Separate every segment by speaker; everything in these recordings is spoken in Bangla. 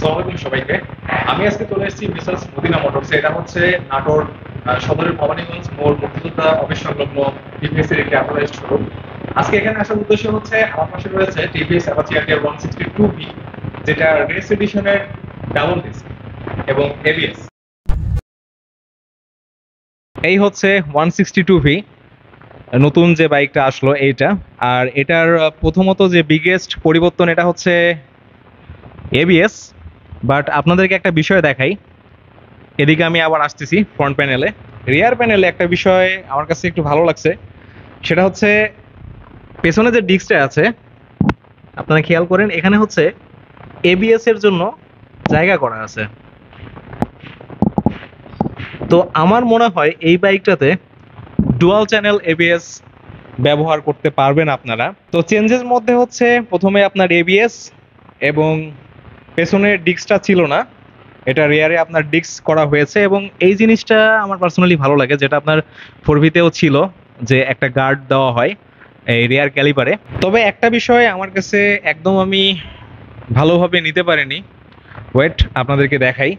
Speaker 1: আসসালামু আলাইকুম সবাইকে। আমি আজকে চলে এসেছি মিসেস মদিনা মোটরসে। এটা হচ্ছে নাটোর সদরের ভবানীগঞ্জ মোড় মুক্তিযোদ্ধা অফিস সংলগ্ন টিভিএস এর একটি অথরাইজড শোরুম। আজকে এখানে আসার উদ্দেশ্য হচ্ছে আমার পাশে রয়েছে টিভিএস Apache RTR 162V, যেটা রেস এডিশনের ডাবল ডিস্ক এবং এবিএস। এই হচ্ছে 162V নতুন যে বাইকটা আসলো এইটা। আর এটার প্রথমত যে বিগেস্ট পরিবর্তন এটা হচ্ছে এবিএস। বাট আপনাদেরকে একটা বিষয় দেখাই, এদিকে আমি আবার আসতেছি ফ্রন্ট প্যানেলে। রিয়ার প্যানেলে একটা বিষয় আমার কাছে একটু ভালো লাগছে, সেটা হচ্ছে পেছনে যে ডিস্কটা আছে আপনারা খেয়াল করেন, এখানে হচ্ছে এবিএস এর জন্য জায়গা করা আছে। তো আমার মনে হয় এই বাইকটাতে ডুয়াল চ্যানেল এবিএস ব্যবহার করতে পারবেন আপনারা। তো চেঞ্জের মধ্যে হচ্ছে প্রথমে আপনার এবিএস এবং পেছনের ডিস্কটা ছিল না, এটা রিয়ারে আপনার ডিস্ক করা হয়েছে এবং এই জিনিসটা আমার পার্সোনালি ভালো লাগে, যেটা আপনার ফোরভিতেও ছিল যে একটা গার্ড দেওয়া হয় এই রিয়ার ক্যালিপারে। তবে একটা বিষয় আমার কাছে একদম আমি ভালোভাবে নিতে পারিনি, ওয়েট আপনাদেরকে দেখাই।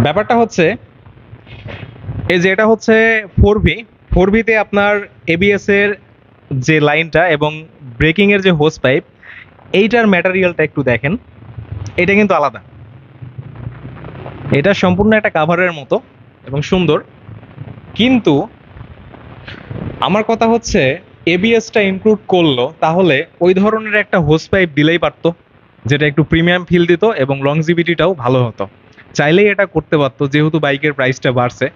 Speaker 1: ব্যাপারটা হচ্ছে এই যে এটা হচ্ছে ফোর ভিতে আপনার এবিএস এর যে লাইনটা এবং ব্রেকিং এর যে হোস পাইপ, এইটার ম্যাটেরিয়ালটা একটু দেখেন, এটা কিন্তু আলাদা। এটা সম্পূর্ণ একটা কাভারের মতো এবং সুন্দর, কিন্তু আমার কথা হচ্ছে এবিএসটা ইনক্লুড করলো তাহলে ওই ধরনের একটা হোস পাইপ দিলেই পারতো, যেটা একটু প্রিমিয়াম ফিল দিত এবং লংজিভিটিটাও ভালো হতো। চাইলেই এটা করতে পারতো, যেহেতু বাইকের প্রাইসটা বাড়ছে।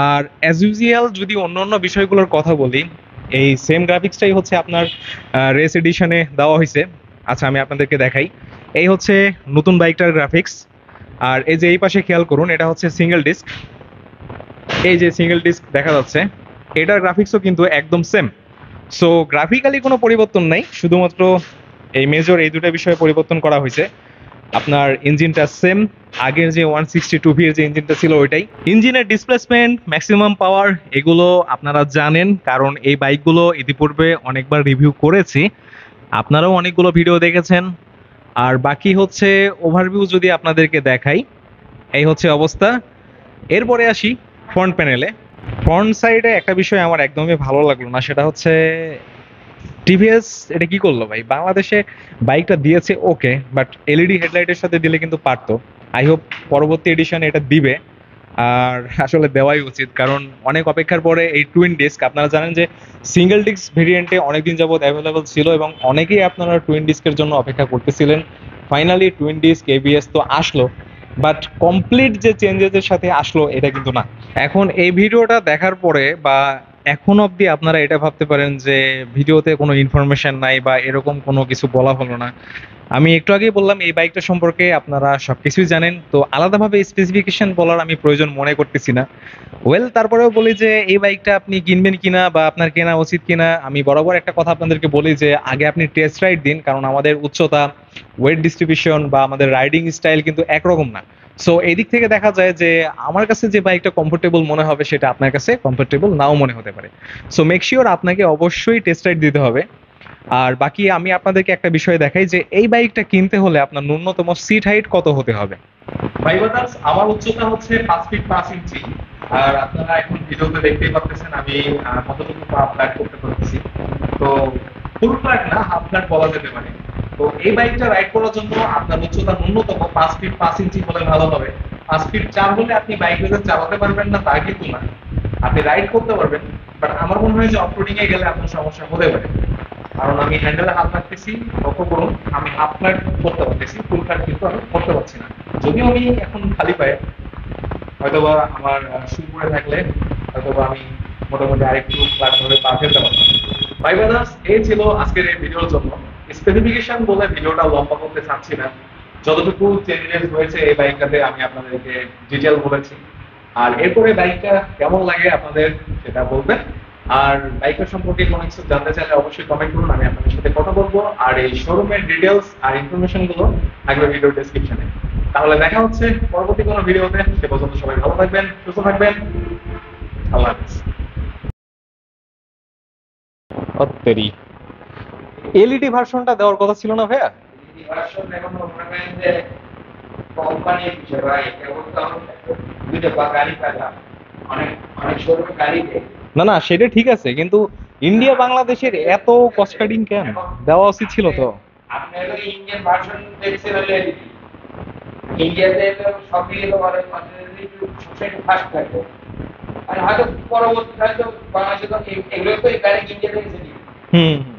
Speaker 1: আর অ্যাজ ইউজুয়াল যদি অন্য অন্য বিষয়গুলোর কথা বলি, এই সেম গ্রাফিক্সটাই হচ্ছে আপনার রেস এডিশনে দেওয়া হয়েছে। আচ্ছা আমি আপনাদেরকে দেখাই, এই হচ্ছে নতুন বাইকটার গ্রাফিক্স। আর এই যে এই পাশে খেয়াল করুন, এটা হচ্ছে সিঙ্গেল ডিস্ক, এই যে সিঙ্গেল ডিস্ক দেখা যাচ্ছে, এটার গ্রাফিক্সও কিন্তু একদম সেম। সো গ্রাফিক্যালি কোনো পরিবর্তন নাই, শুধুমাত্র এই মেজর এই দুটো বিষয়ে পরিবর্তন করা হয়েছে। আপনার ইঞ্জিনটা সেম, আগের যে 162V এর যে ইঞ্জিনটা ছিল ওইটাই। ইঞ্জিনের ডিসপ্লেসমেন্ট, ম্যাক্সিমাম পাওয়ার, এগুলো আপনারা জানেন, কারণ এই বাইকগুলো ইতিপূর্বে অনেকবার রিভিউ করেছি, আপনারাও অনেকগুলো ভিডিও দেখেছেন। আর বাকি হচ্ছে ওভারভিউ যদি আপনাদেরকে দেখাই, এই হচ্ছে অবস্থা। এরপরে আসি ফ্রন্ট প্যানেলে। ফ্রন্ট সাইডে একটা বিষয় আমার একদমই ভালো লাগলো না, সেটা হচ্ছে টিভিএস এটা কি করলো ভাই, বাংলাদেশে বাইকটা দিয়েছে ওকে, বাট এলইডি হেডলাইটের সাথে দিলে কিন্তু পারতো। আই হোপ পরবর্তী এডিশনে এটা দিবে, আর আসলে দেওয়াই উচিত, কারণ অনেক অপেক্ষার পরে এই টুইন ডিস্ক, আপনারা জানেন যে সিঙ্গেল ডিস্ক ভেরিয়েন্টে অনেকদিন যাবত অ্যাভেলেবল ছিল এবং অনেকেই আপনারা টুইন ডিস্কের জন্য অপেক্ষা করতেছিলেন। ফাইনালি টুইন ডিস্ক এবিএস তো আসলো, বাট কমপ্লিট যে চেঞ্জেসের সাথে আসলো এটা কিন্তু না। এখন এই ভিডিওটা দেখার পরে বা এখন অবধি আপনারা এটা ভাবতে পারেন যে ভিডিওতে কোনো ইনফরমেশন নাই বা এরকম কোনো কিছু বলা হলো না। আমি একটু আগেই বললাম এই বাইকটা সম্পর্কে আপনারা সবকিছুই জানেন, তো আলাদাভাবে স্পেসিফিকেশন বলার আমি প্রয়োজন মনে করতেছি না। ওয়েল, তারপরেও বলি যে এই বাইকটা আপনি কিনবেন কিনা বা আপনার কেনা উচিত কিনা, আমি বরাবর একটা কথা আপনাদেরকে বলি যে আগে আপনি টেস্ট রাইড দিন, কারণ আমাদের উচ্চতা, ওয়েট ডিস্ট্রিবিউশন বা আমাদের রাইডিং স্টাইল কিন্তু একরকম না। সো এই দিক থেকে দেখা যায় যে আমার কাছে যে বাইকটা কমফোর্টেবল মনে হবে সেটা আপনার কাছে কমফোর্টেবল নাও মনে হতে পারে। সো মেক শিওর আপনাকে অবশ্যই টেস্ট রাইড দিতে হবে। আর বাকি আমি আপনাদেরকে একটা বিষয় দেখাই যে এই বাইকটা কিনতে হলে আপনার ন্যূনতম সিট হাইট কত হতে হবে। ভাই বাদাস, আমার উচ্চতা হচ্ছে 5 ফিট 5 ইঞ্চি। আর আপনারা এখন ভিডিওতে দেখতেই পাচ্ছেন আমি কতটুকু পা ফ্ল্যাট করতে পারছি। তো ফুল ফ্ল্যাট না, হাফ ফ্ল্যাট বলা যেতে পারে। তো এই বাইকটা রাইড করার জন্য আপনার উচ্চতা ন্যূনতম 5 ফিট 5 ইঞ্চি হলে ভালো হবে। 5 ফিট 4 হলে আপনি বাইক রেসে চালাতে পারবেন না তা কিন্তু না, আপনি রাইড করতে পারবেন, বাট আমার মনে হয় যে অফরোডিং এ গেলে আপনার সমস্যা হতে পারে। কারণ আমি হ্যান্ডেলে হাত রাখতেছি, লক্ষ্য করুন আমি হাফ ফ্ল্যাট করতে পারতেছি, ফুল ফ্ল্যাট কিন্তু আমি করতে পারছি না। যদিও আমি এখন খালি পায়ে, হয়তোবা আমার শু পরে থাকলে হয়তোবা আমি মোটামুটি আরেকটু ফ্ল্যাট ভাবে পা ফেলতে পারতাম। ভাই ব্রাদার্স, এই ছিল আজকের এই ভিডিওর জন্য। স্পেসিফিকেশন বলে ভিডিওটা লম্বা করতে চাচ্ছি না, যতটুকু চেঞ্জেস হয়েছে এই বাইকটাতে আমি আপনাদেরকে ডিটেল বলেছি। আর এরপরে বাইকটা কেমন লাগে আপনাদের সেটা বলবেন। আর বাইকের সম্পর্কে কোনো কিছু জানতে চাইলে অবশ্যই কমেন্ট করুন, আমি আপনাদের সাথে কথা বলবো। আর এই শোরুমের ডিটেলস আর ইনফরমেশন গুলো থাকবে ভিডিওর ডেসক্রিপশনে। তাহলে দেখা হচ্ছে পরবর্তী কোনো ভিডিওতে। সে পর্যন্ত সবাই ভালো থাকবেন, সুস্থ থাকবেন। আল্লাহ হাফেজ। অত্তেরি এলইডি ভার্সনটা দেওয়ার কথা ছিল না ভাইয়া?
Speaker 2: এই ভার্সন এখন মনে করেন যে কোম্পানির বিষয় ভাই, কেবল তো আমি দুইটা গাড়ি পেলাম, অনেক অনেক শোরুমে গাড়ি দেয়।
Speaker 1: না না, সেটা ঠিক আছে, কিন্তু ইন্ডিয়া বাংলাদেশের এত কস্ট কাটিং কেন? দেওয়া উচিত ছিল তো।
Speaker 2: আপনি হলো ইন্ডিয়ান ভার্সন দেখছেন হলে ইন্ডিয়াতে সবই হলো মানে সবসময় ফাস্ট থাকবে, আর হয়তো পরবর্তী হয়তো বাংলাদেশে তো এগুলো তো এই গাড়ি ইন্ডিয়াতে এসে
Speaker 1: হুম